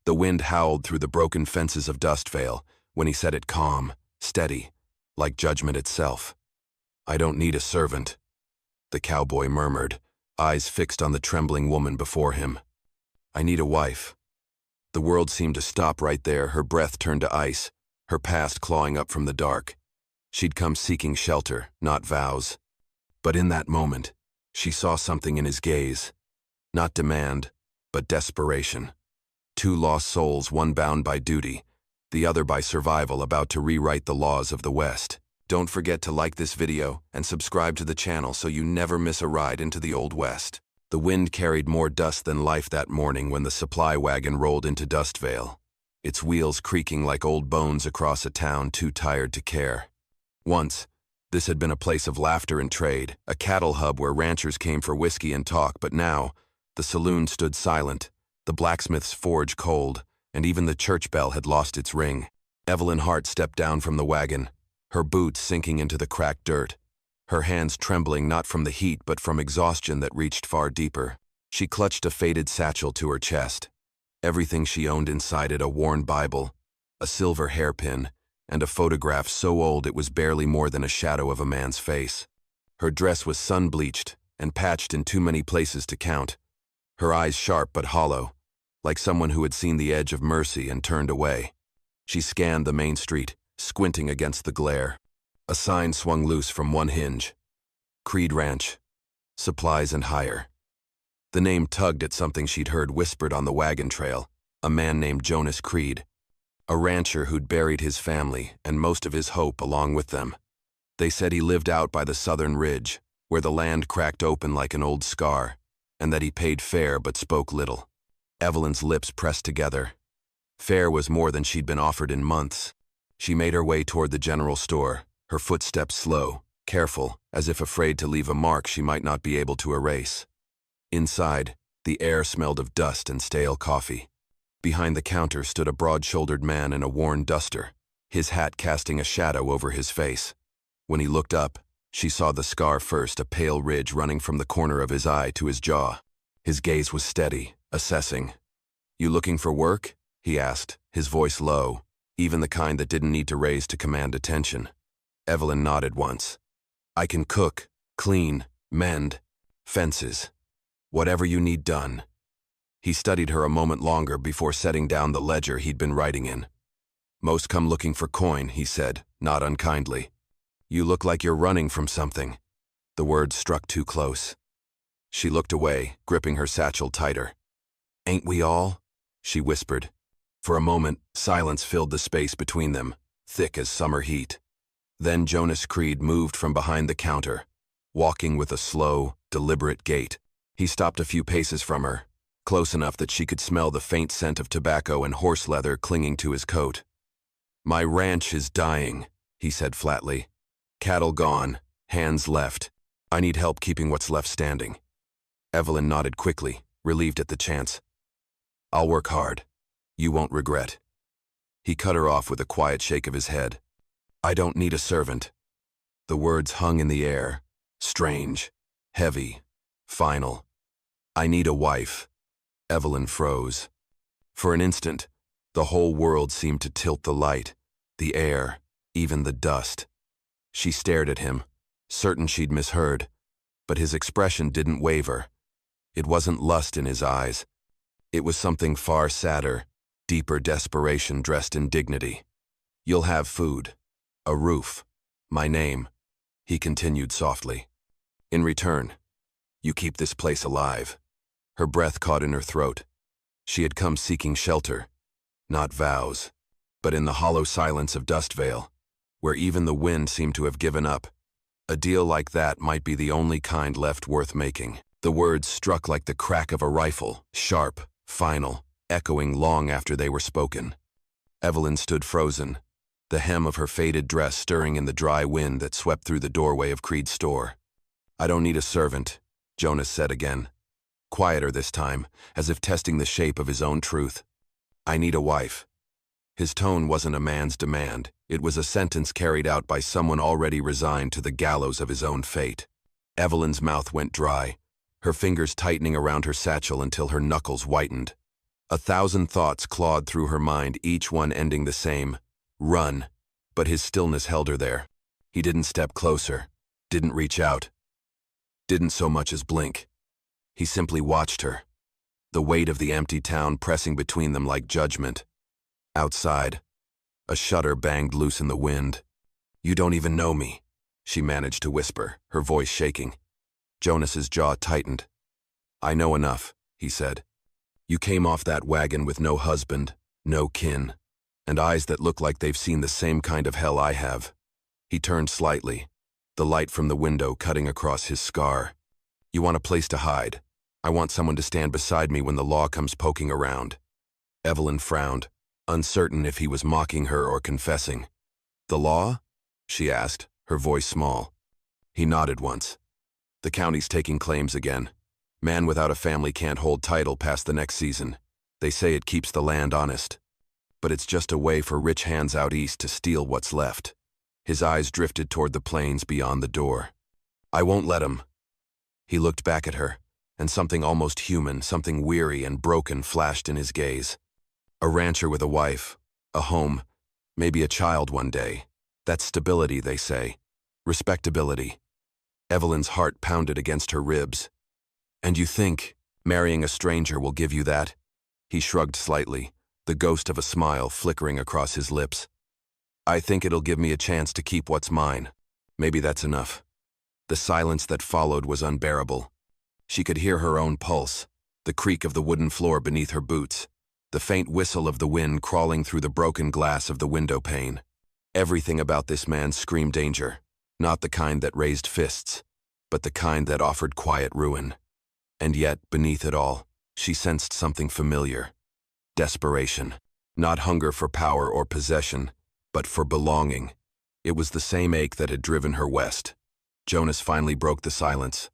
The wind howled through the broken fences of Dustvale when he said it calm, steady, like judgment itself. "I don't need a servant," the cowboy murmured, eyes fixed on the trembling woman before him. "I need a wife." The world seemed to stop right there, her breath turned to ice, her past clawing up from the dark. She'd come seeking shelter, not vows. But in that moment, she saw something in his gaze. Not demand, but desperation. Two lost souls, one bound by duty, the other by survival, about to rewrite the laws of the West. Don't forget to like this video and subscribe to the channel so you never miss a ride into the Old West. The wind carried more dust than life that morning when the supply wagon rolled into Dustvale, its wheels creaking like old bones across a town too tired to care. Once, this had been a place of laughter and trade, a cattle hub where ranchers came for whiskey and talk, but now, the saloon stood silent, the blacksmith's forge cold, and even the church bell had lost its ring. Evelyn Hart stepped down from the wagon, her boots sinking into the cracked dirt, her hands trembling not from the heat but from exhaustion that reached far deeper. She clutched a faded satchel to her chest. Everything she owned inside it, a worn Bible, a silver hairpin, and a photograph so old it was barely more than a shadow of a man's face. Her dress was sun-bleached and patched in too many places to count, her eyes sharp but hollow, like someone who had seen the edge of mercy and turned away. She scanned the main street, squinting against the glare. A sign swung loose from one hinge. Creed Ranch. Supplies and hire. The name tugged at something she'd heard whispered on the wagon trail, a man named Jonas Creed, a rancher who'd buried his family and most of his hope along with them. They said he lived out by the southern ridge, where the land cracked open like an old scar, and that he paid fair but spoke little. Evelyn's lips pressed together. Fair was more than she'd been offered in months. She made her way toward the general store, her footsteps slow, careful, as if afraid to leave a mark she might not be able to erase. Inside, the air smelled of dust and stale coffee. Behind the counter stood a broad-shouldered man in a worn duster, his hat casting a shadow over his face. When he looked up, she saw the scar first, a pale ridge running from the corner of his eye to his jaw. His gaze was steady, assessing. "You looking for work?" he asked, his voice low, even the kind that didn't need to raise to command attention. Evelyn nodded once. "I can cook, clean, mend, fences. Whatever you need done." He studied her a moment longer before setting down the ledger he'd been writing in. "Most come looking for coin," he said, not unkindly. "You look like you're running from something." The words struck too close. She looked away, gripping her satchel tighter. "Ain't we all?" she whispered. For a moment, silence filled the space between them, thick as summer heat. Then Jonas Creed moved from behind the counter, walking with a slow, deliberate gait. He stopped a few paces from her, close enough that she could smell the faint scent of tobacco and horse leather clinging to his coat. "My ranch is dying," he said flatly. "Cattle gone, hands left. I need help keeping what's left standing." Evelyn nodded quickly, relieved at the chance. "I'll work hard. You won't regret." He cut her off with a quiet shake of his head. "I don't need a servant." The words hung in the air, strange, heavy, final. "I need a wife." Evelyn froze. For an instant, the whole world seemed to tilt, the light, the air, even the dust. She stared at him, certain she'd misheard, but his expression didn't waver. It wasn't lust in his eyes. It was something far sadder, deeper desperation dressed in dignity. "You'll have food, a roof, my name," he continued softly. "In return, you keep this place alive." Her breath caught in her throat. She had come seeking shelter, not vows, but in the hollow silence of Dustvale, where even the wind seemed to have given up, a deal like that might be the only kind left worth making. The words struck like the crack of a rifle, sharp, final, echoing long after they were spoken. Evelyn stood frozen, the hem of her faded dress stirring in the dry wind that swept through the doorway of Creed's store. "I don't need a servant," Jonas said again, quieter this time, as if testing the shape of his own truth. "I need a wife." His tone wasn't a man's demand. It was a sentence carried out by someone already resigned to the gallows of his own fate. Evelyn's mouth went dry, her fingers tightening around her satchel until her knuckles whitened. 1,000 thoughts clawed through her mind, each one ending the same: run. But his stillness held her there. He didn't step closer, didn't reach out, didn't so much as blink. He simply watched her, the weight of the empty town pressing between them like judgment. Outside, a shutter banged loose in the wind. "You don't even know me," she managed to whisper, her voice shaking. Jonas's jaw tightened. "I know enough," he said. "You came off that wagon with no husband, no kin, and eyes that look like they've seen the same kind of hell I have." He turned slightly, the light from the window cutting across his scar. "You want a place to hide. I want someone to stand beside me when the law comes poking around." Evelyn frowned, uncertain if he was mocking her or confessing. "The law?" she asked, her voice small. He nodded once. "The county's taking claims again. Man without a family can't hold title past the next season. They say it keeps the land honest. But it's just a way for rich hands out east to steal what's left." His eyes drifted toward the plains beyond the door. "I won't let 'em." He looked back at her, and something almost human, something weary and broken flashed in his gaze. A rancher with a wife, a home, maybe a child one day. That's stability, they say. Respectability. Evelyn's heart pounded against her ribs. "And you think marrying a stranger will give you that?" He shrugged slightly, the ghost of a smile flickering across his lips. "I think it'll give me a chance to keep what's mine. Maybe that's enough." The silence that followed was unbearable. She could hear her own pulse, the creak of the wooden floor beneath her boots, the faint whistle of the wind crawling through the broken glass of the window pane. Everything about this man screamed danger, not the kind that raised fists, but the kind that offered quiet ruin. And yet, beneath it all, she sensed something familiar. Desperation. Not hunger for power or possession, but for belonging. It was the same ache that had driven her west. Jonas finally broke the silence.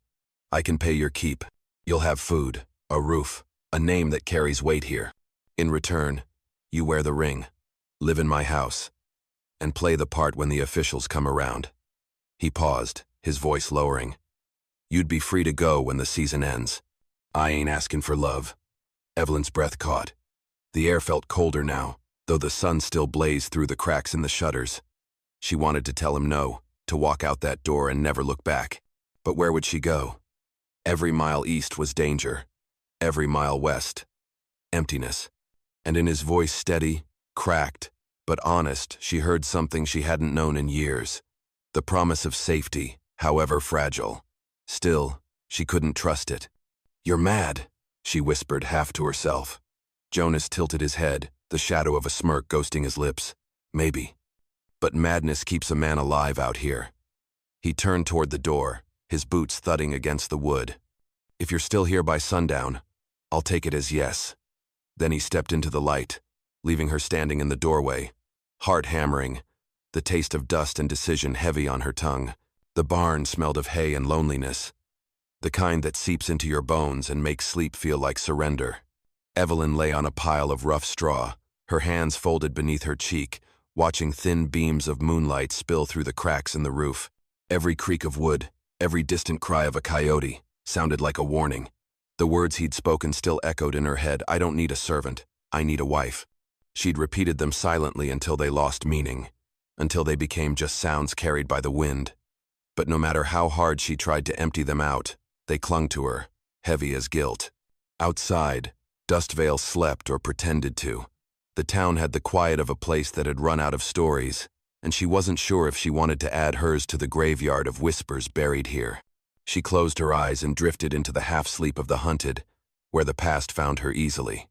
"I can pay your keep. You'll have food, a roof, a name that carries weight here. In return, you wear the ring, live in my house, and play the part when the officials come around." He paused, his voice lowering. "You'd be free to go when the season ends. I ain't asking for love." Evelyn's breath caught. The air felt colder now, though the sun still blazed through the cracks in the shutters. She wanted to tell him no, to walk out that door and never look back. But where would she go? Every mile east was danger. Every mile west, emptiness. And in his voice, steady, cracked, but honest, she heard something she hadn't known in years. The promise of safety, however fragile. Still, she couldn't trust it. "You're mad," she whispered half to herself. Jonas tilted his head, the shadow of a smirk ghosting his lips. "Maybe. But madness keeps a man alive out here." He turned toward the door, his boots thudding against the wood. "If you're still here by sundown, I'll take it as yes." Then he stepped into the light, leaving her standing in the doorway, heart hammering, the taste of dust and decision heavy on her tongue. The barn smelled of hay and loneliness, the kind that seeps into your bones and makes sleep feel like surrender. Evelyn lay on a pile of rough straw, her hands folded beneath her cheek, watching thin beams of moonlight spill through the cracks in the roof. Every creak of wood, every distant cry of a coyote, sounded like a warning. The words he'd spoken still echoed in her head. "I don't need a servant. I need a wife." She'd repeated them silently until they lost meaning, until they became just sounds carried by the wind. But no matter how hard she tried to empty them out, they clung to her, heavy as guilt. Outside, Dustvale slept or pretended to. The town had the quiet of a place that had run out of stories, and she wasn't sure if she wanted to add hers to the graveyard of whispers buried here. She closed her eyes and drifted into the half-sleep of the hunted, where the past found her easily.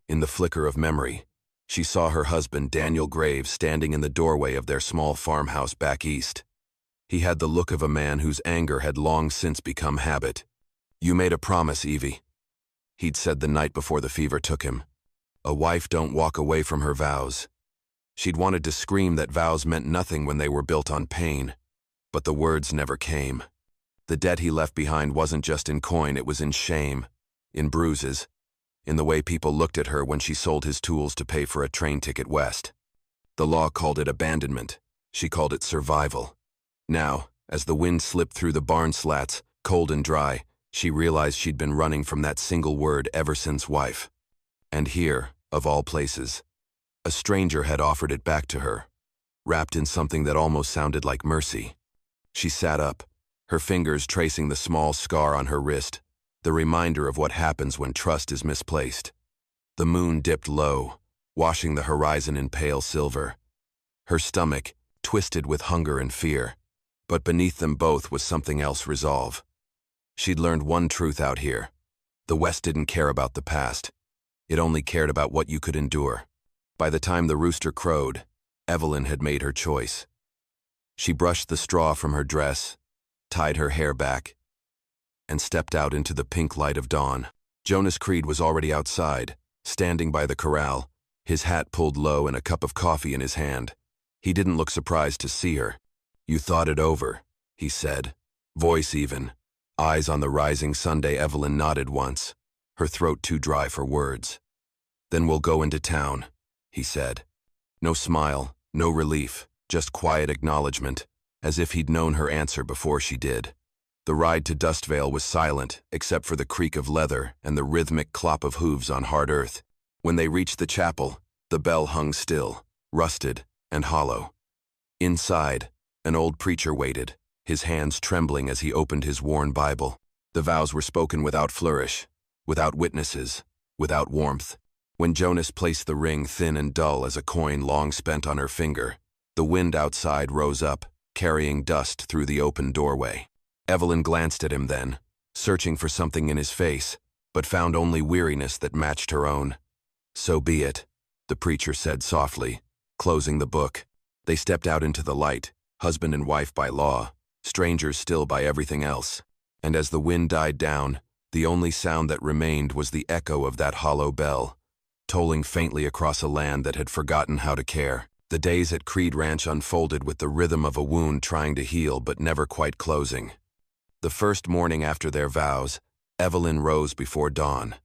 In the flicker of memory, she saw her husband, Daniel Graves, standing in the doorway of their small farmhouse back east. He had the look of a man whose anger had long since become habit. "You made a promise, Evie," he'd said the night before the fever took him. "A wife don't walk away from her vows." She'd wanted to scream that vows meant nothing when they were built on pain, but the words never came. The debt he left behind wasn't just in coin, it was in shame, in bruises, in the way people looked at her when she sold his tools to pay for a train ticket west. The law called it abandonment. She called it survival. Now, as the wind slipped through the barn slats, cold and dry, she realized she'd been running from that single word ever since wife. And here, of all places, a stranger had offered it back to her, wrapped in something that almost sounded like mercy. She sat up, her fingers tracing the small scar on her wrist, the reminder of what happens when trust is misplaced. The moon dipped low, washing the horizon in pale silver. Her stomach twisted with hunger and fear, but beneath them both was something else: resolve. She'd learned one truth out here. The West didn't care about the past. It only cared about what you could endure. By the time the rooster crowed, Evelyn had made her choice. She brushed the straw from her dress, tied her hair back, and stepped out into the pink light of dawn. Jonas Creed was already outside, standing by the corral, his hat pulled low and a cup of coffee in his hand. He didn't look surprised to see her. "You thought it over," he said, voice even. Eyes on the rising Sunday. Evelyn nodded once, her throat too dry for words. "Then we'll go into town," he said. No smile, no relief, just quiet acknowledgement, as if he'd known her answer before she did. The ride to Dustvale was silent, except for the creak of leather and the rhythmic clop of hooves on hard earth. When they reached the chapel, the bell hung still, rusted and hollow. Inside, an old preacher waited, his hands trembling as he opened his worn Bible. The vows were spoken without flourish, without witnesses, without warmth. When Jonas placed the ring, thin and dull as a coin long spent on her finger, the wind outside rose up, carrying dust through the open doorway. Evelyn glanced at him then, searching for something in his face, but found only weariness that matched her own. "So be it," the preacher said softly, closing the book. They stepped out into the light, husband and wife by law, strangers still by everything else. And as the wind died down, the only sound that remained was the echo of that hollow bell, tolling faintly across a land that had forgotten how to care. The days at Creed Ranch unfolded with the rhythm of a wound trying to heal but never quite closing. The first morning after their vows, Evelyn rose before dawn,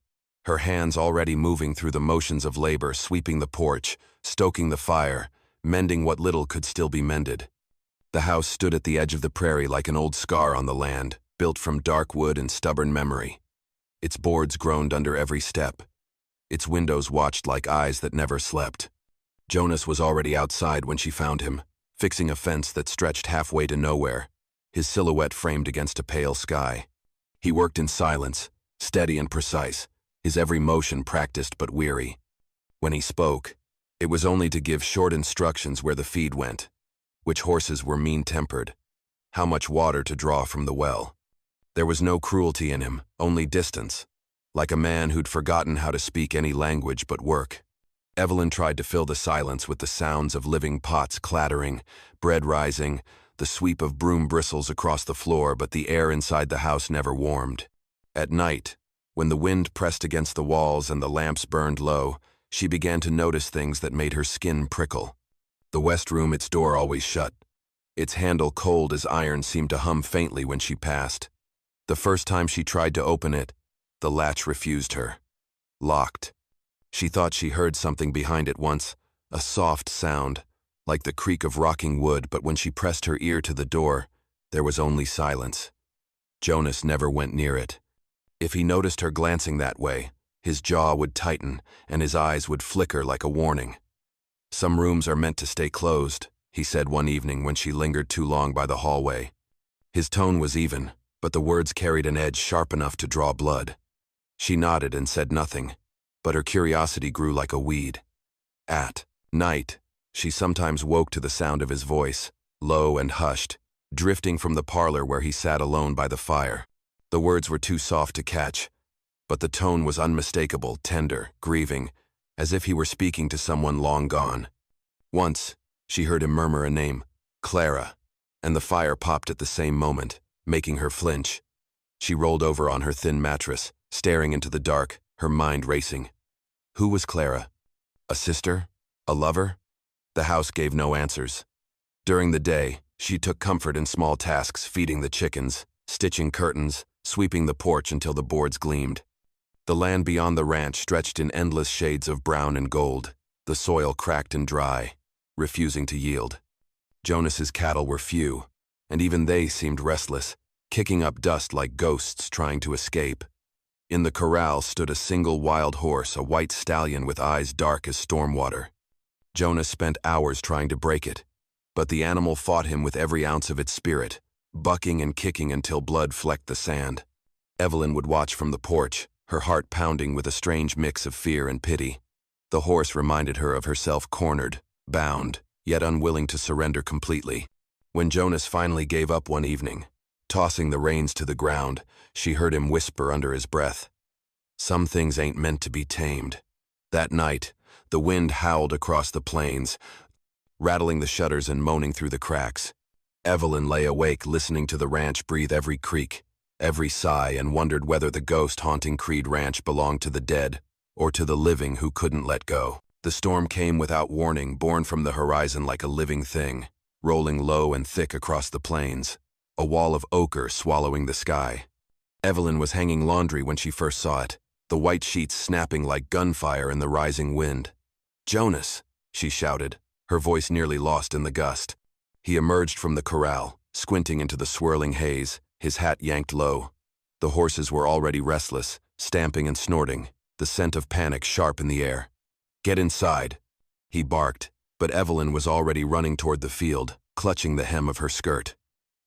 her hands already moving through the motions of labor, sweeping the porch, stoking the fire, mending what little could still be mended. The house stood at the edge of the prairie like an old scar on the land, built from dark wood and stubborn memory. Its boards groaned under every step. Its windows watched like eyes that never slept. Jonas was already outside when she found him, fixing a fence that stretched halfway to nowhere, his silhouette framed against a pale sky. He worked in silence, steady and precise, his every motion practiced but weary. When he spoke, it was only to give short instructions where the feed went, which horses were mean-tempered, how much water to draw from the well. There was no cruelty in him, only distance, like a man who'd forgotten how to speak any language but work. Evelyn tried to fill the silence with the sounds of living pots clattering, bread rising, the sweep of broom bristles across the floor, but the air inside the house never warmed. At night, when the wind pressed against the walls and the lamps burned low, she began to notice things that made her skin prickle. The west room, its door always shut. Its handle cold as iron seemed to hum faintly when she passed. The first time she tried to open it, the latch refused her. Locked. She thought she heard something behind it once, a soft sound, like the creak of rocking wood, but when she pressed her ear to the door, there was only silence. Jonas never went near it. If he noticed her glancing that way, his jaw would tighten and his eyes would flicker like a warning. "Some rooms are meant to stay closed," he said one evening when she lingered too long by the hallway. His tone was even, but the words carried an edge sharp enough to draw blood. She nodded and said nothing, but her curiosity grew like a weed. At night, she sometimes woke to the sound of his voice, low and hushed, drifting from the parlor where he sat alone by the fire. The words were too soft to catch, but the tone was unmistakable, tender, grieving, as if he were speaking to someone long gone. Once, she heard him murmur a name, Clara, and the fire popped at the same moment, making her flinch. She rolled over on her thin mattress, staring into the dark, her mind racing. Who was Clara? A sister? A lover? The house gave no answers. During the day, she took comfort in small tasks, feeding the chickens, stitching curtains, sweeping the porch until the boards gleamed. The land beyond the ranch stretched in endless shades of brown and gold, the soil cracked and dry, refusing to yield. Jonas's cattle were few, and even they seemed restless, kicking up dust like ghosts trying to escape. In the corral stood a single wild horse, a white stallion with eyes dark as storm water. Jonas spent hours trying to break it, but the animal fought him with every ounce of its spirit, bucking and kicking until blood flecked the sand. Evelyn would watch from the porch, her heart pounding with a strange mix of fear and pity. The horse reminded her of herself, cornered, bound, yet unwilling to surrender completely. When Jonas finally gave up one evening, tossing the reins to the ground, she heard him whisper under his breath, "Some things ain't meant to be tamed." That night, the wind howled across the plains, rattling the shutters and moaning through the cracks. Evelyn lay awake listening to the ranch breathe every creak, every sigh, and wondered whether the ghost haunting Creed Ranch belonged to the dead or to the living who couldn't let go. The storm came without warning, born from the horizon like a living thing, rolling low and thick across the plains, a wall of ochre swallowing the sky. Evelyn was hanging laundry when she first saw it, the white sheets snapping like gunfire in the rising wind. "Jonas!" she shouted, her voice nearly lost in the gust. He emerged from the corral, squinting into the swirling haze, his hat yanked low. The horses were already restless, stamping and snorting, the scent of panic sharp in the air. "Get inside," he barked, but Evelyn was already running toward the field, clutching the hem of her skirt.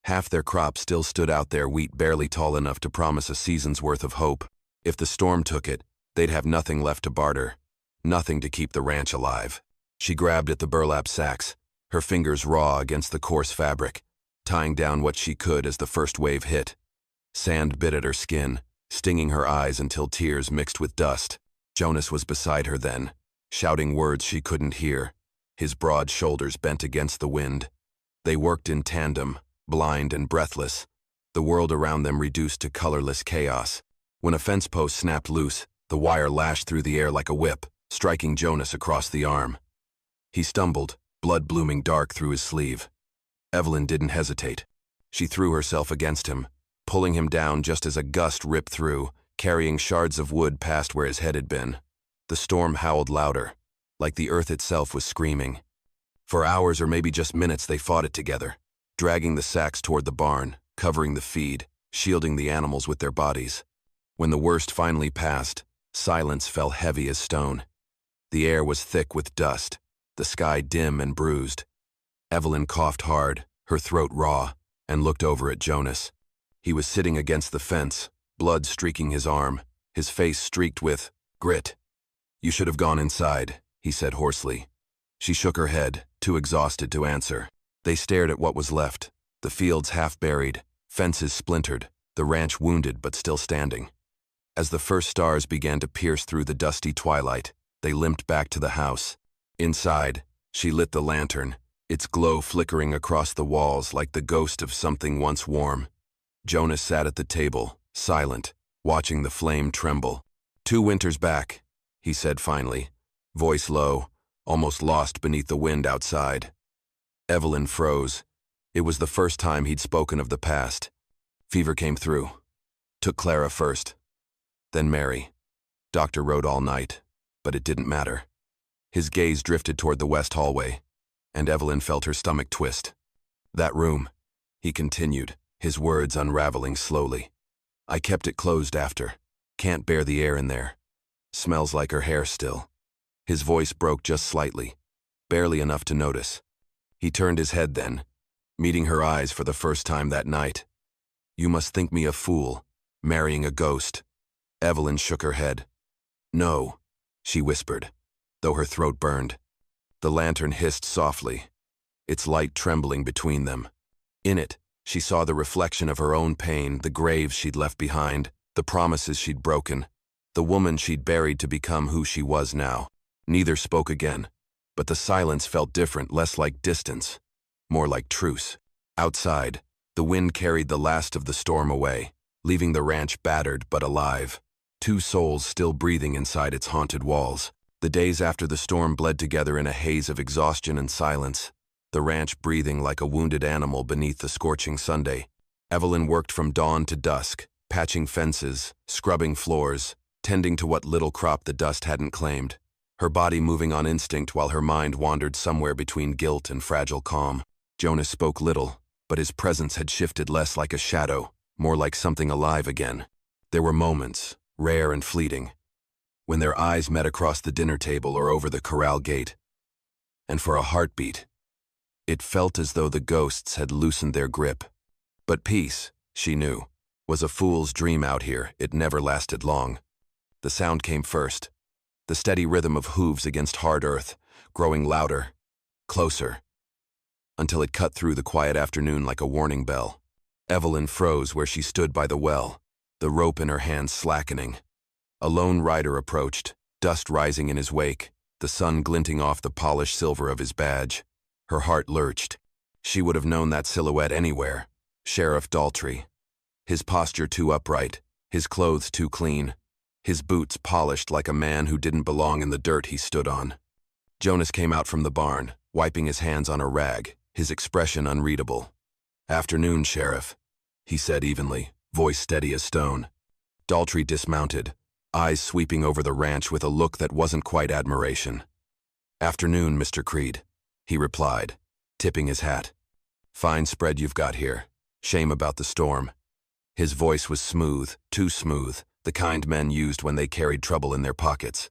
Half their crop still stood out there, wheat barely tall enough to promise a season's worth of hope. If the storm took it, they'd have nothing left to barter, nothing to keep the ranch alive. She grabbed at the burlap sacks, her fingers raw against the coarse fabric, tying down what she could as the first wave hit. Sand bit at her skin, stinging her eyes until tears mixed with dust. Jonas was beside her then, shouting words she couldn't hear, his broad shoulders bent against the wind. They worked in tandem, blind and breathless, the world around them reduced to colorless chaos. When a fence post snapped loose, the wire lashed through the air like a whip, striking Jonas across the arm. He stumbled, blood blooming dark through his sleeve. Evelyn didn't hesitate. She threw herself against him, pulling him down just as a gust ripped through, carrying shards of wood past where his head had been. The storm howled louder, like the earth itself was screaming. For hours or maybe just minutes they fought it together, dragging the sacks toward the barn, covering the feed, shielding the animals with their bodies. When the worst finally passed, silence fell heavy as stone. The air was thick with dust, the sky dim and bruised. Evelyn coughed hard, her throat raw, and looked over at Jonas. He was sitting against the fence, blood streaking his arm, his face streaked with grit. "You should have gone inside," he said hoarsely. She shook her head, too exhausted to answer. They stared at what was left, the fields half buried, fences splintered, the ranch wounded but still standing. As the first stars began to pierce through the dusty twilight, they limped back to the house. Inside, she lit the lantern, its glow flickering across the walls like the ghost of something once warm. Jonas sat at the table, silent, watching the flame tremble. "2 winters back," he said finally, voice low, almost lost beneath the wind outside. Evelyn froze. It was the first time he'd spoken of the past. "Fever came through. Took Clara first. Then Mary. Doctor wrote all night, but it didn't matter." His gaze drifted toward the west hallway, and Evelyn felt her stomach twist. "That room," he continued, his words unraveling slowly. "I kept it closed after. Can't bear the air in there. Smells like her hair still." His voice broke just slightly, barely enough to notice. He turned his head then, meeting her eyes for the first time that night. "You must think me a fool, marrying a ghost." Evelyn shook her head. "No," she whispered, though her throat burned. The lantern hissed softly, its light trembling between them. In it, she saw the reflection of her own pain, the graves she'd left behind, the promises she'd broken, the woman she'd buried to become who she was now. Neither spoke again, but the silence felt different, less like distance, more like truce. Outside, the wind carried the last of the storm away, leaving the ranch battered but alive, 2 souls still breathing inside its haunted walls. The days after the storm bled together in a haze of exhaustion and silence, the ranch breathing like a wounded animal beneath the scorching Sunday. Evelyn worked from dawn to dusk, patching fences, scrubbing floors, tending to what little crop the dust hadn't claimed, her body moving on instinct while her mind wandered somewhere between guilt and fragile calm. Jonas spoke little, but his presence had shifted less like a shadow, more like something alive again. There were moments, rare and fleeting, when their eyes met across the dinner table or over the corral gate. And for a heartbeat, it felt as though the ghosts had loosened their grip. But peace, she knew, was a fool's dream out here. It never lasted long. The sound came first, the steady rhythm of hooves against hard earth, growing louder, closer, until it cut through the quiet afternoon like a warning bell. Evelyn froze where she stood by the well, the rope in her hands slackening. A lone rider approached, dust rising in his wake, the sun glinting off the polished silver of his badge. Her heart lurched. She would have known that silhouette anywhere. Sheriff Daltrey. His posture too upright, his clothes too clean, his boots polished like a man who didn't belong in the dirt he stood on. Jonas came out from the barn, wiping his hands on a rag, his expression unreadable. "Afternoon, Sheriff," he said evenly, voice steady as stone. Daltrey dismounted, eyes sweeping over the ranch with a look that wasn't quite admiration. "Afternoon, Mr. Creed," he replied, tipping his hat. "Fine spread you've got here. Shame about the storm." His voice was smooth, too smooth, the kind men used when they carried trouble in their pockets.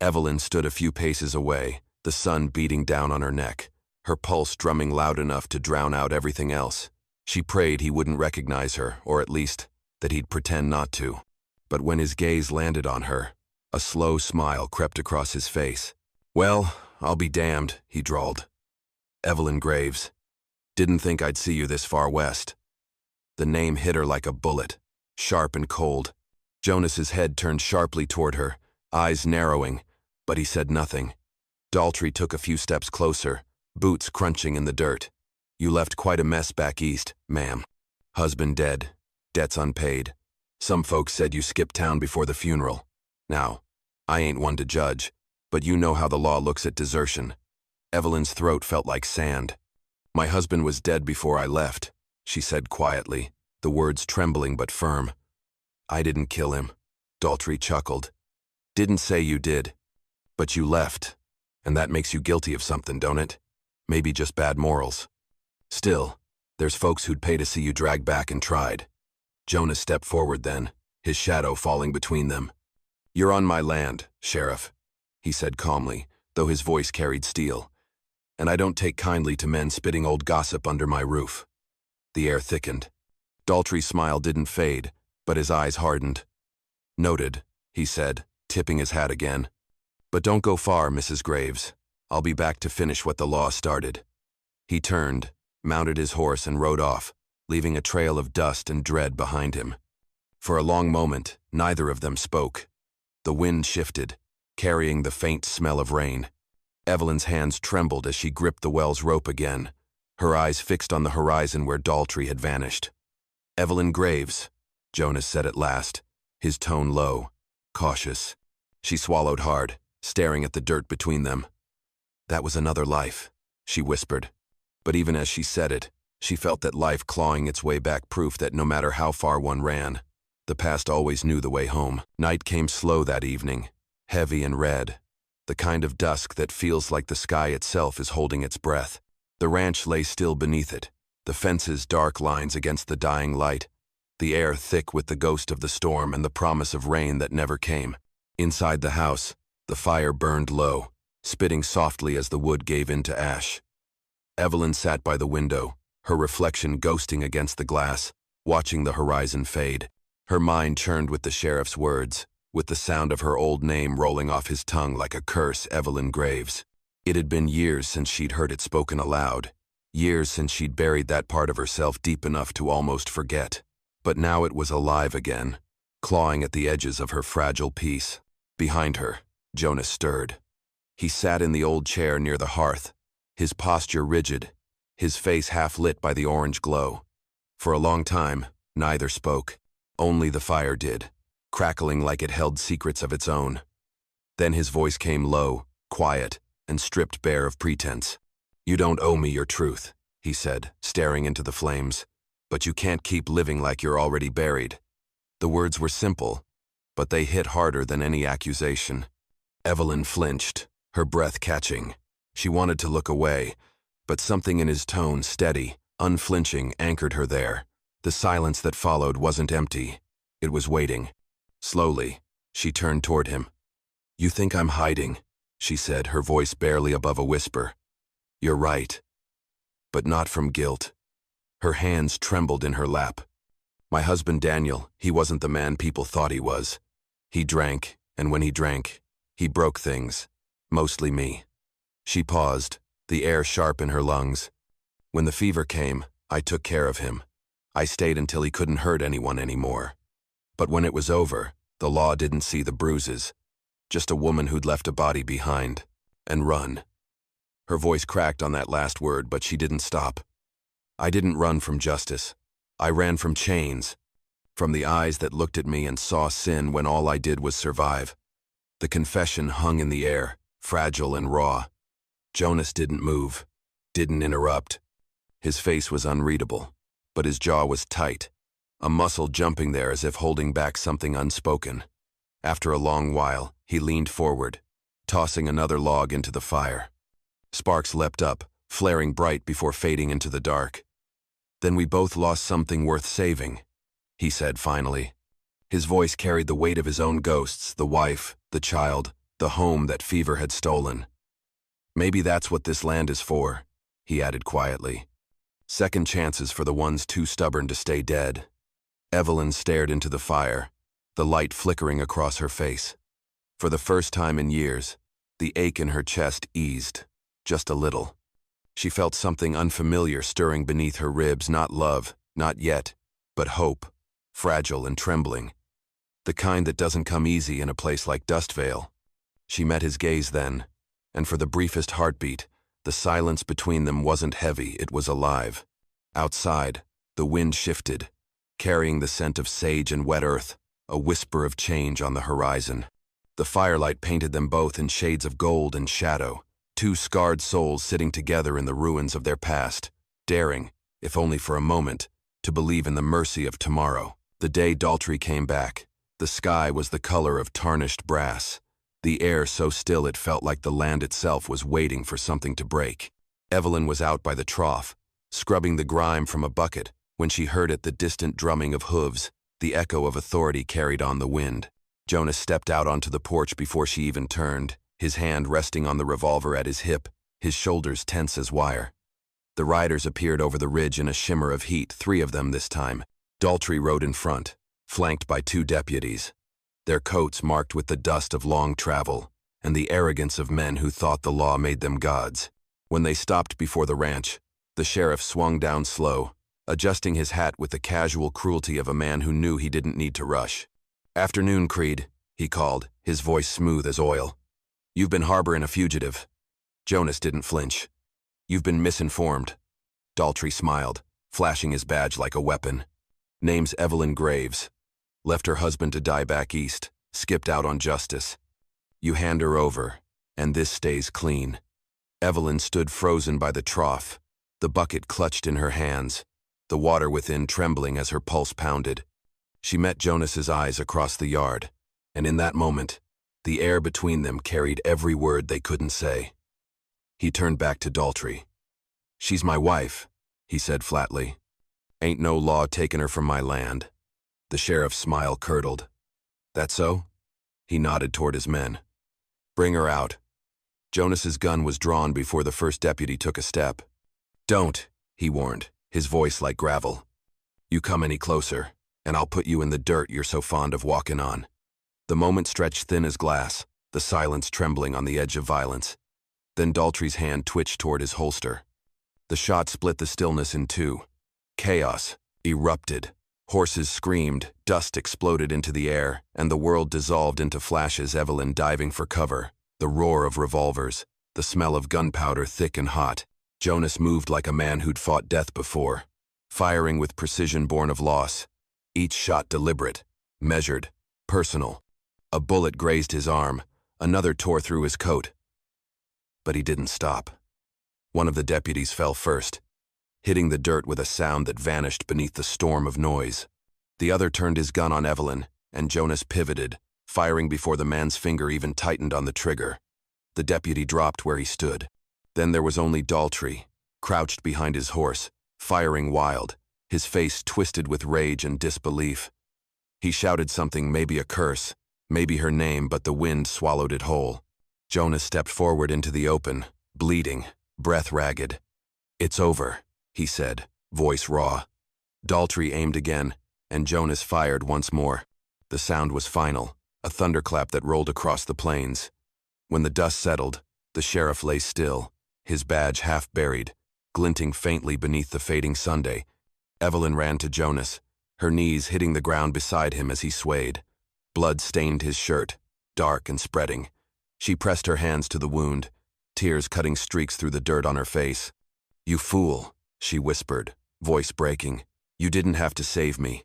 Evelyn stood a few paces away, the sun beating down on her neck, her pulse drumming loud enough to drown out everything else. She prayed he wouldn't recognize her, or at least, that he'd pretend not to. But when his gaze landed on her, a slow smile crept across his face. "Well, I'll be damned," he drawled. "Evelyn Graves. Didn't think I'd see you this far west." The name hit her like a bullet, sharp and cold. Jonas's head turned sharply toward her, eyes narrowing, but he said nothing. Daltrey took a few steps closer, boots crunching in the dirt. "You left quite a mess back east, ma'am. Husband dead, debts unpaid. Some folks said you skipped town before the funeral. Now, I ain't one to judge, but you know how the law looks at desertion." Evelyn's throat felt like sand. "My husband was dead before I left," she said quietly, the words trembling but firm. "I didn't kill him," Daltrey chuckled. "Didn't say you did. But you left, and that makes you guilty of something, don't it? Maybe just bad morals. Still, there's folks who'd pay to see you dragged back and tried." Jonas stepped forward then, his shadow falling between them. "You're on my land, Sheriff," he said calmly, though his voice carried steel. "And I don't take kindly to men spitting old gossip under my roof." The air thickened. Daltrey's smile didn't fade, but his eyes hardened. "Noted," he said, tipping his hat again. "But don't go far, Mrs. Graves. I'll be back to finish what the law started." He turned, mounted his horse and rode off, leaving a trail of dust and dread behind him. For a long moment, neither of them spoke. The wind shifted, carrying the faint smell of rain. Evelyn's hands trembled as she gripped the well's rope again, her eyes fixed on the horizon where Daltrey had vanished. "Evelyn Graves," Jonas said at last, his tone low, cautious. She swallowed hard, staring at the dirt between them. "That was another life," she whispered. But even as she said it, she felt that life clawing its way back, proof that no matter how far one ran, the past always knew the way home. Night came slow that evening, heavy and red, the kind of dusk that feels like the sky itself is holding its breath. The ranch lay still beneath it, the fences dark lines against the dying light, the air thick with the ghost of the storm and the promise of rain that never came. Inside the house, the fire burned low, spitting softly as the wood gave in to ash. Evelyn sat by the window, her reflection ghosting against the glass, watching the horizon fade. Her mind churned with the sheriff's words, with the sound of her old name rolling off his tongue like a curse. Evelyn Graves. It had been years since she'd heard it spoken aloud, years since she'd buried that part of herself deep enough to almost forget. But now it was alive again, clawing at the edges of her fragile peace. Behind her, Jonas stirred. He sat in the old chair near the hearth, his posture rigid, his face half lit by the orange glow. For a long time, neither spoke. Only the fire did, crackling like it held secrets of its own. Then his voice came low, quiet, and stripped bare of pretense. "You don't owe me your truth," he said, staring into the flames. "But you can't keep living like you're already buried." The words were simple, but they hit harder than any accusation. Evelyn flinched, her breath catching. She wanted to look away, but something in his tone, steady, unflinching, anchored her there. The silence that followed wasn't empty. It was waiting. Slowly, She turned toward him. "You think I'm hiding," she said, her voice barely above a whisper. "You're right. But not from guilt." Her hands trembled in her lap. "My husband Daniel, he wasn't the man people thought he was. He drank, and when he drank, he broke things. Mostly me." She paused, the air sharp in her lungs. "When the fever came, I took care of him. I stayed until he couldn't hurt anyone anymore. But when it was over, the law didn't see the bruises. Just a woman who'd left a body behind. And run." Her voice cracked on that last word, but she didn't stop. "I didn't run from justice. I ran from chains. From the eyes that looked at me and saw sin when all I did was survive." The confession hung in the air, fragile and raw. Jonas didn't move, didn't interrupt. His face was unreadable, but his jaw was tight, a muscle jumping there as if holding back something unspoken. After a long while, he leaned forward, tossing another log into the fire. Sparks leapt up, flaring bright before fading into the dark. "Then we both lost something worth saving," he said finally. His voice carried the weight of his own ghosts, the wife, the child, the home that fever had stolen. "Maybe that's what this land is for," he added quietly. "Second chances for the ones too stubborn to stay dead." Evelyn stared into the fire, the light flickering across her face. For the first time in years, the ache in her chest eased, just a little. She felt something unfamiliar stirring beneath her ribs, not love, not yet, but hope, fragile and trembling. The kind that doesn't come easy in a place like Dustvale. She met his gaze then, and for the briefest heartbeat, the silence between them wasn't heavy, it was alive. Outside, the wind shifted, carrying the scent of sage and wet earth, a whisper of change on the horizon. The firelight painted them both in shades of gold and shadow, two scarred souls sitting together in the ruins of their past, daring, if only for a moment, to believe in the mercy of tomorrow. The day Daltrey came back, the sky was the color of tarnished brass, the air so still it felt like the land itself was waiting for something to break. Evelyn was out by the trough, scrubbing the grime from a bucket, when she heard it, the distant drumming of hooves, the echo of authority carried on the wind. Jonas stepped out onto the porch before she even turned, his hand resting on the revolver at his hip, his shoulders tense as wire. The riders appeared over the ridge in a shimmer of heat, 3 of them this time. Daltrey rode in front, flanked by 2 deputies, their coats marked with the dust of long travel and the arrogance of men who thought the law made them gods. When they stopped before the ranch, the sheriff swung down slow, adjusting his hat with the casual cruelty of a man who knew he didn't need to rush. "Afternoon, Creed," he called, his voice smooth as oil. "You've been harboring a fugitive." Jonas didn't flinch. "You've been misinformed." Daltrey smiled, flashing his badge like a weapon. "Name's Evelyn Graves. Left her husband to die back east, skipped out on justice. You hand her over, and this stays clean." Evelyn stood frozen by the trough, the bucket clutched in her hands, the water within trembling as her pulse pounded. She met Jonas's eyes across the yard, and in that moment, the air between them carried every word they couldn't say. He turned back to Daltrey. "She's my wife," he said flatly. "Ain't no law taking her from my land." The sheriff's smile curdled. "That so?" He nodded toward his men. "Bring her out." Jonas's gun was drawn before the first deputy took a step. "Don't," he warned, his voice like gravel. "You come any closer, and I'll put you in the dirt you're so fond of walking on." The moment stretched thin as glass, the silence trembling on the edge of violence. Then Daltrey's hand twitched toward his holster. The shot split the stillness in 2. Chaos erupted. Horses screamed, dust exploded into the air, and the world dissolved into flashes. Evelyn diving for cover, the roar of revolvers, the smell of gunpowder thick and hot. Jonas moved like a man who'd fought death before, firing with precision born of loss. Each shot deliberate, measured, personal. A bullet grazed his arm, another tore through his coat. But he didn't stop. One of the deputies fell first, hitting the dirt with a sound that vanished beneath the storm of noise. The other turned his gun on Evelyn, and Jonas pivoted, firing before the man's finger even tightened on the trigger. The deputy dropped where he stood. Then there was only Daltrey, crouched behind his horse, firing wild, his face twisted with rage and disbelief. He shouted something, maybe a curse, Maybe her name, but the wind swallowed it whole. Jonas stepped forward into the open, bleeding, breath ragged. "It's over," he said, voice raw. Daltrey aimed again, and Jonas fired once more. The sound was final, a thunderclap that rolled across the plains. When the dust settled, the sheriff lay still, his badge half buried, glinting faintly beneath the fading Sunday. Evelyn ran to Jonas, her knees hitting the ground beside him as he swayed. Blood stained his shirt, dark and spreading. She pressed her hands to the wound, tears cutting streaks through the dirt on her face. "You fool," she whispered, voice breaking. "You didn't have to save me."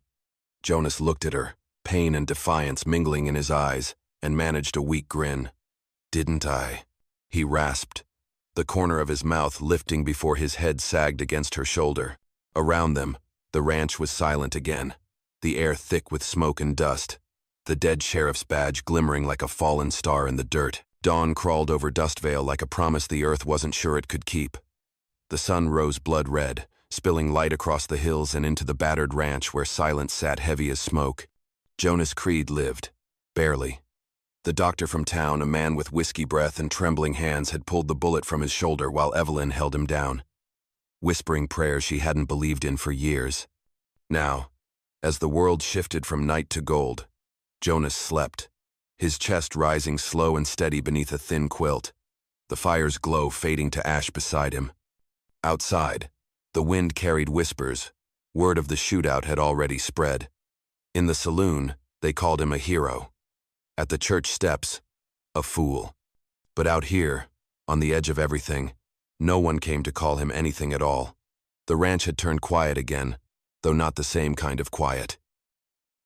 Jonas looked at her, pain and defiance mingling in his eyes, and managed a weak grin. "Didn't I?" he rasped, the corner of his mouth lifting before his head sagged against her shoulder. Around them, the ranch was silent again, the air thick with smoke and dust, the dead sheriff's badge glimmering like a fallen star in the dirt. Dawn crawled over Dustvale like a promise the earth wasn't sure it could keep. The sun rose blood red, spilling light across the hills and into the battered ranch where silence sat heavy as smoke. Jonas Creed lived. Barely. The doctor from town, a man with whiskey breath and trembling hands, had pulled the bullet from his shoulder while Evelyn held him down, whispering prayers she hadn't believed in for years. Now, as the world shifted from night to gold, Jonas slept, his chest rising slow and steady beneath a thin quilt, the fire's glow fading to ash beside him. Outside, the wind carried whispers. Word of the shootout had already spread. In the saloon, they called him a hero. At the church steps, a fool. But out here, on the edge of everything, no one came to call him anything at all. The ranch had turned quiet again, though not the same kind of quiet.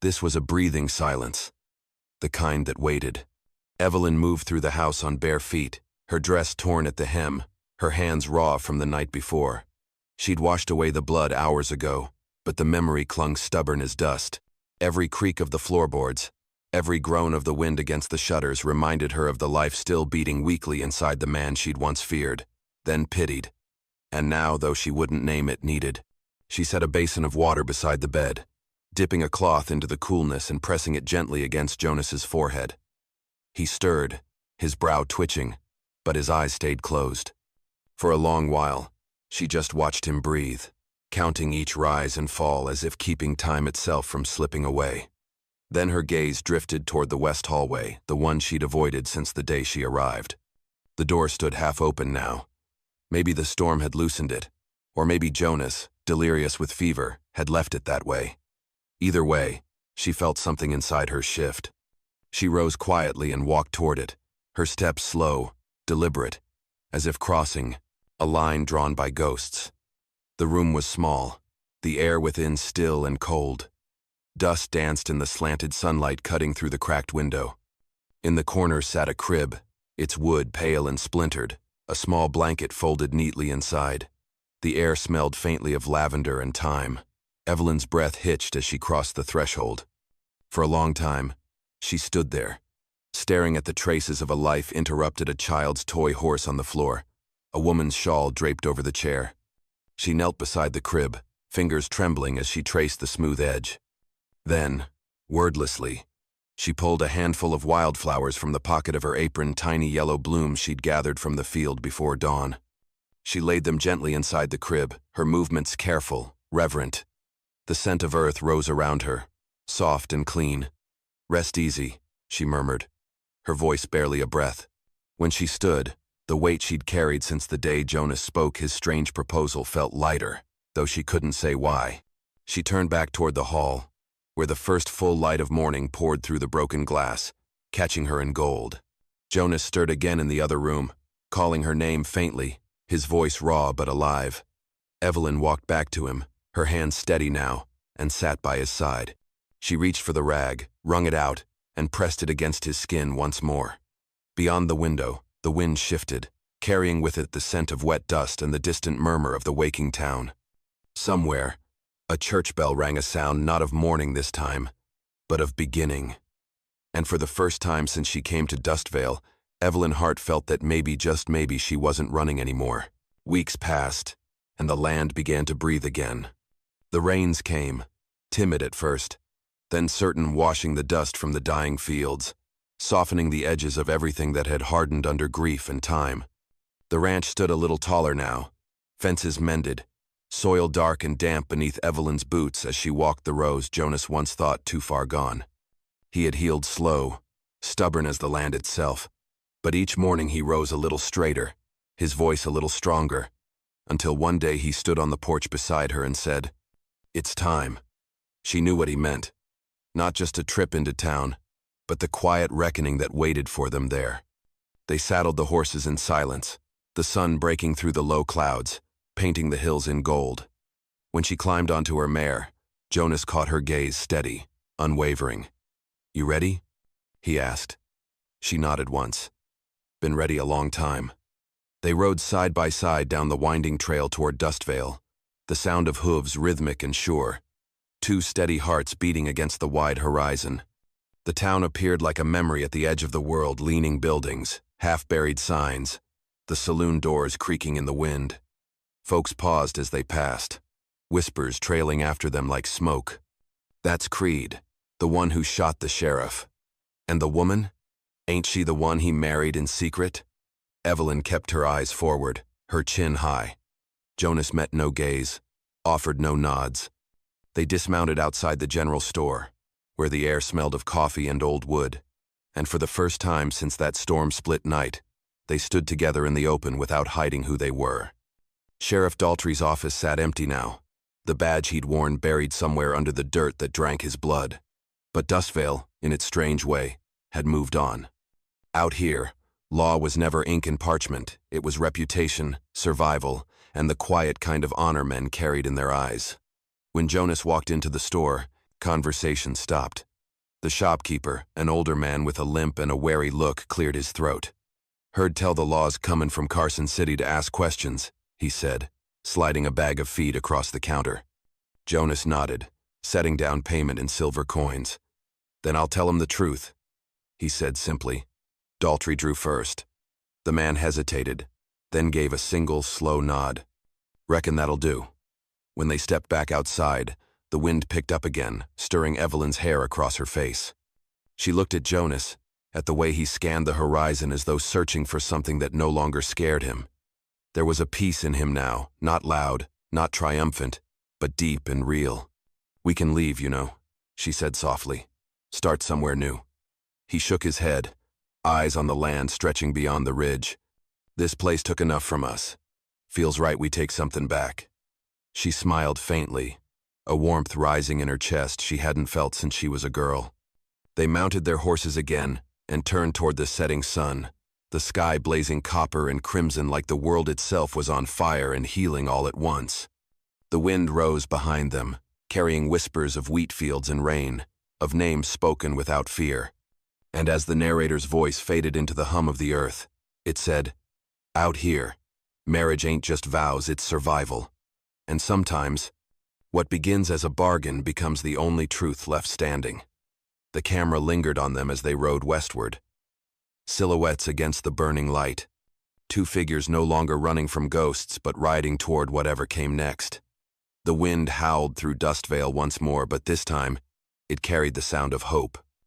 This was a breathing silence, the kind that waited. Evelyn moved through the house on bare feet, her dress torn at the hem, her hands raw from the night before. She'd washed away the blood hours ago, but the memory clung stubborn as dust. Every creak of the floorboards, every groan of the wind against the shutters reminded her of the life still beating weakly inside the man she'd once feared, then pitied. And now, though she wouldn't name it, needed. She set a basin of water beside the bed, dipping a cloth into the coolness and pressing it gently against Jonas's forehead. He stirred, his brow twitching, but his eyes stayed closed. For a long while, she just watched him breathe, counting each rise and fall as if keeping time itself from slipping away. Then her gaze drifted toward the west hallway, the one she'd avoided since the day she arrived. The door stood half open now. Maybe the storm had loosened it, or maybe Jonas, delirious with fever, had left it that way. Either way, she felt something inside her shift. She rose quietly and walked toward it, her steps slow, deliberate, as if crossing a line drawn by ghosts. The room was small, the air within still and cold. Dust danced in the slanted sunlight cutting through the cracked window. In the corner sat a crib, its wood pale and splintered, a small blanket folded neatly inside. The air smelled faintly of lavender and thyme. Evelyn's breath hitched as she crossed the threshold. For a long time, she stood there, staring at the traces of a life interrupted, a child's toy horse on the floor, a woman's shawl draped over the chair. She knelt beside the crib, fingers trembling as she traced the smooth edge. Then, wordlessly, she pulled a handful of wildflowers from the pocket of her apron, tiny yellow blooms she'd gathered from the field before dawn. She laid them gently inside the crib, her movements careful, reverent. The scent of earth rose around her, soft and clean. "Rest easy," she murmured, her voice barely a breath. When she stood, the weight she'd carried since the day Jonas spoke his strange proposal felt lighter, though she couldn't say why. She turned back toward the hall, where the first full light of morning poured through the broken glass, catching her in gold. Jonas stirred again in the other room, calling her name faintly, his voice raw but alive. Evelyn walked back to him, her hands steady now, and sat by his side. She reached for the rag, wrung it out, and pressed it against his skin once more. Beyond the window, the wind shifted, carrying with it the scent of wet dust and the distant murmur of the waking town. Somewhere, a church bell rang, a sound not of mourning this time, but of beginning. And for the first time since she came to Dustvale, Evelyn Hart felt that maybe, just maybe, she wasn't running anymore. Weeks passed, and the land began to breathe again. The rains came, timid at first, then certain, washing the dust from the dying fields. softening the edges of everything that had hardened under grief and time. The ranch stood a little taller now, fences mended, soil dark and damp beneath Evelyn's boots as she walked the rows Jonas once thought too far gone. He had healed slow, stubborn as the land itself, but each morning he rose a little straighter, his voice a little stronger, until one day he stood on the porch beside her and said, "It's time." She knew what he meant. Not just a trip into town, but the quiet reckoning that waited for them there. They saddled the horses in silence, the sun breaking through the low clouds, painting the hills in gold. When she climbed onto her mare, Jonas caught her gaze steady, unwavering. "You ready?" he asked. She nodded once. "Been ready a long time." They rode side by side down the winding trail toward Dustvale, the sound of hooves rhythmic and sure, two steady hearts beating against the wide horizon. The town appeared like a memory at the edge of the world, leaning buildings, half-buried signs, the saloon doors creaking in the wind. Folks paused as they passed, whispers trailing after them like smoke. "That's Creed, the one who shot the sheriff. And the woman? Ain't she the one he married in secret?" Evelyn kept her eyes forward, her chin high. Jonas met no gaze, offered no nods. They dismounted outside the general store, where the air smelled of coffee and old wood, and for the first time since that storm-split night, they stood together in the open without hiding who they were. Sheriff Daltrey's office sat empty now, the badge he'd worn buried somewhere under the dirt that drank his blood. But Dustvale, in its strange way, had moved on. Out here, law was never ink and parchment. It was reputation, survival, and the quiet kind of honor men carried in their eyes. When Jonas walked into the store, conversation stopped. The shopkeeper, an older man with a limp and a wary look, cleared his throat. "Heard tell the law's comin' from Carson City to ask questions," he said, sliding a bag of feed across the counter. Jonas nodded, setting down payment in silver coins. "Then I'll tell him the truth," he said simply. Daltrey drew first. The man hesitated, then gave a single, slow nod. "Reckon that'll do." When they stepped back outside, the wind picked up again, stirring Evelyn's hair across her face. She looked at Jonas, at the way he scanned the horizon as though searching for something that no longer scared him. There was a peace in him now, not loud, not triumphant, but deep and real. "We can leave, you know," she said softly. "Start somewhere new." He shook his head, eyes on the land stretching beyond the ridge. "This place took enough from us. Feels right we take something back." She smiled faintly, a warmth rising in her chest she hadn't felt since she was a girl. They mounted their horses again and turned toward the setting sun, the sky blazing copper and crimson like the world itself was on fire and healing all at once. The wind rose behind them, carrying whispers of wheat fields and rain, of names spoken without fear. And as the narrator's voice faded into the hum of the earth, it said, "Out here, marriage ain't just vows, it's survival. And sometimes, what begins as a bargain becomes the only truth left standing." The camera lingered on them as they rode westward. Silhouettes against the burning light. Two figures no longer running from ghosts but riding toward whatever came next. The wind howled through Dustvale once more, but this time, it carried the sound of hope.